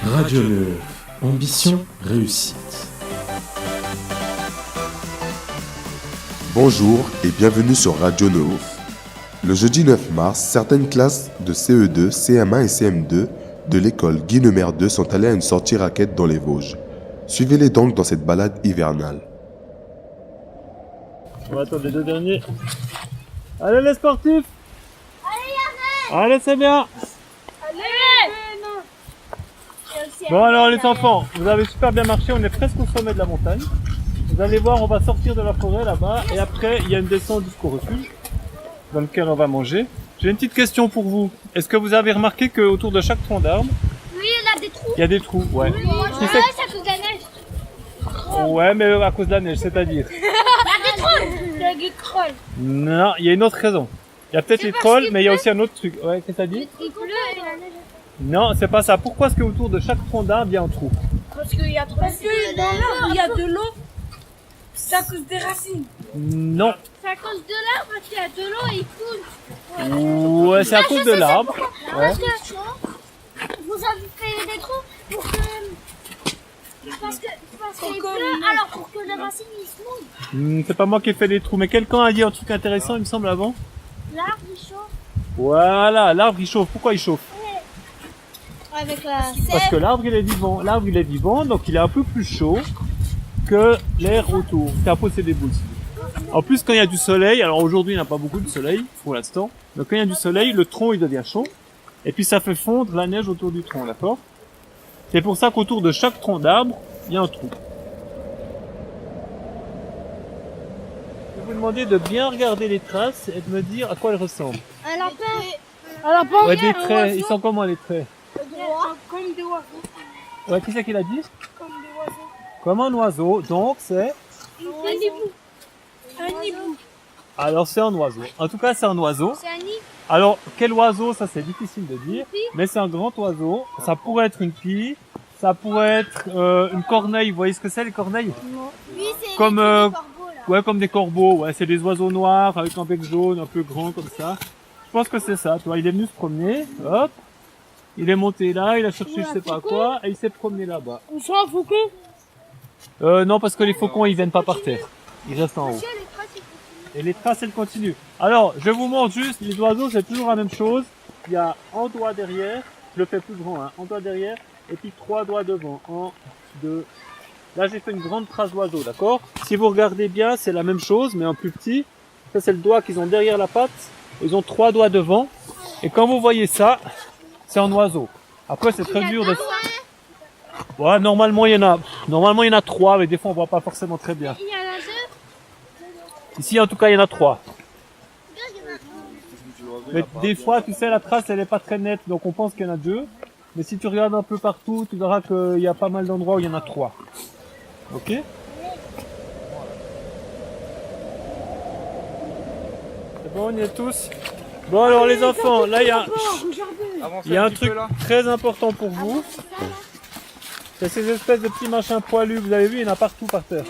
Radio Neuf, ambition, réussite. Bonjour et bienvenue sur Radio Neuf. Le jeudi 9 mars, certaines classes de CE2, CM1 et CM2 de l'école Guy-Neumer 2 sont allées à une sortie raquette dans les Vosges. Suivez-les donc dans cette balade hivernale. On va attendre les deux derniers. Allez les sportifs! Allez, c'est bien! Bon alors les enfants, vous avez super bien marché, on est presque au sommet de la montagne. Vous allez voir, on va sortir de la forêt là-bas et après il y a une descente jusqu'au refuge dans lequel on va manger. J'ai une petite question pour vous. Est-ce que vous avez remarqué qu'autour de chaque tronc d'arbre, oui, il y a des trous. il y a des trous? Ouais. Oui, c'est à cause de la neige. Ouais, mais à cause de la neige, c'est-à-dire? Il y a des trolls. Il y a des trolls. Non, il y a une autre raison. Il y a peut-être les trolls, mais il y a aussi un autre truc. Ouais, qu'est-ce que t'as dit? Il pleut et la neige. Non, c'est pas ça. Pourquoi est-ce qu'autour de chaque tronc d'arbre, il y a un trou? Parce qu'il y a trop. Parce que dans l'arbre, il y a de l'eau. C'est à cause des racines. Non. C'est à cause de l'arbre parce qu'il y a de l'eau et il coule. Ouais, c'est à cause de l'arbre. Ouais. Parce que vous avez fait des trous pour que. Parce qu'il pleut, alors pour que les racines ils se mouillent. C'est pas moi qui ai fait des trous, mais quelqu'un a dit un truc intéressant, il me semble, avant. L'arbre il chauffe. Voilà, l'arbre il chauffe. Pourquoi il chauffe? Avec la Parce que l'arbre il est vivant. L'arbre il est vivant, donc il est un peu plus chaud que l'air autour. C'est à cause des boules. En plus, quand il y a du soleil, alors aujourd'hui il n'y a pas beaucoup de soleil pour l'instant, donc quand il y a du soleil, le tronc il devient chaud, et puis ça fait fondre la neige autour du tronc, d'accord? C'est pour ça qu'autour de chaque tronc d'arbre, il y a un trou. Je vais vous demander de bien regarder les traces et de me dire à quoi elles ressemblent. un lapin. Ouais, des traits. Ils sont comment les traits? Comme des oiseaux. Ouais, qui c'est qui l'a dit? Comme des oiseaux. Comme un oiseau, donc c'est... Un hibou. Un hibou. Alors c'est un oiseau. En tout cas, c'est un oiseau. C'est un nid. Alors, quel oiseau, ça c'est difficile de dire, mais c'est un grand oiseau. Ça pourrait être une pie, ça pourrait être une corneille. Vous voyez ce que c'est les corneilles? Oui, c'est Comme, des corbeaux là. Ouais, comme des corbeaux. Ouais, c'est des oiseaux noirs avec un bec jaune, un peu grand comme ça. Je pense que c'est ça. Tu vois, il est venu se promener. Hop. Il est monté là, il a cherché je sais pas quoi, et il s'est promené là-bas. On sent un faucon? Non, parce que les faucons, ils viennent pas par terre. Ils restent en haut. Et les traces, elles continuent. Alors, je vous montre juste, les oiseaux, c'est toujours la même chose. Il y a un doigt derrière, je le fais plus grand, hein, un doigt derrière, et puis 3 doigts devant. 1, 2. Là, j'ai fait une grande trace d'oiseau, d'accord? Si vous regardez bien, c'est la même chose, mais en plus petit. Ça, c'est le doigt qu'ils ont derrière la patte. Ils ont 3 doigts devant. Et quand vous voyez ça, c'est un oiseau. Après, c'est très dur de... Ouais, normalement, il y en a 3, mais des fois, on voit pas forcément très bien. Il y en a 2. Ici, en tout cas, il y en a 3. Mais des fois, tu sais, la trace, elle est pas très nette, donc on pense qu'il y en a 2. Mais si tu regardes un peu partout, tu verras qu'il y a pas mal d'endroits où il y en a 3. Ok? C'est bon, on y est tous? Bon, alors les enfants, là, il y a un truc très important pour vous. C'est ces espèces de petits machins poilus, vous avez vu, il y en a partout par terre.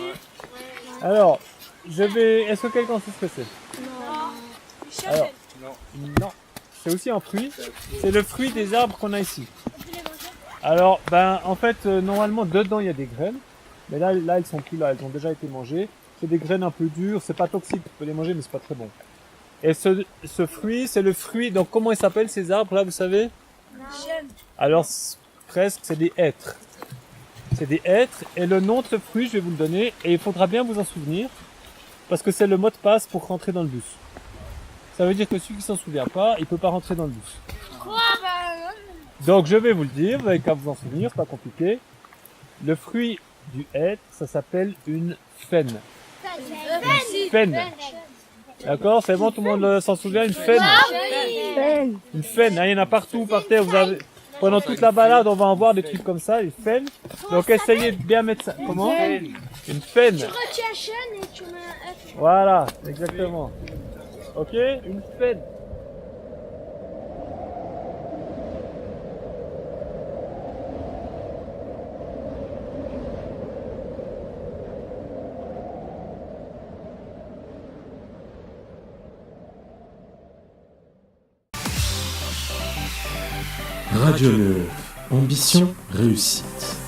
Alors, est-ce que quelqu'un sait ce que c'est? Alors, non. C'est aussi un fruit. C'est le fruit des arbres qu'on a ici. Alors, en fait, normalement, dedans, il y a des graines. Mais là, elles sont plus là, elles ont déjà été mangées. C'est des graines un peu dures, c'est pas toxique, tu peux les manger, mais c'est pas très bon. Et ce fruit, c'est le fruit, donc comment ils s'appellent ces arbres là, vous savez? Alors, presque, c'est des hêtres. C'est des hêtres, et le nom de ce fruit, je vais vous le donner, et il faudra bien vous en souvenir, parce que c'est le mot de passe pour rentrer dans le bus. Ça veut dire que celui qui s'en souvient pas, il peut pas rentrer dans le bus. Donc je vais vous le dire, vous n'avez qu'à vous en souvenir, c'est pas compliqué. Le fruit du hêtre, ça s'appelle une faine. Une faine. D'accord, c'est bon, tout le monde s'en souvient, une faine. Une faine, hein, il y en a partout par terre, vous avez... Pendant toute la balade, on va en voir des trucs comme ça, les faines. Donc essayez de bien mettre ça. Comment? Une faine. Tu retiens chaîne et tu mets un F. Voilà, exactement. Ok, une faine. Radio Neuf, Ambition, réussite.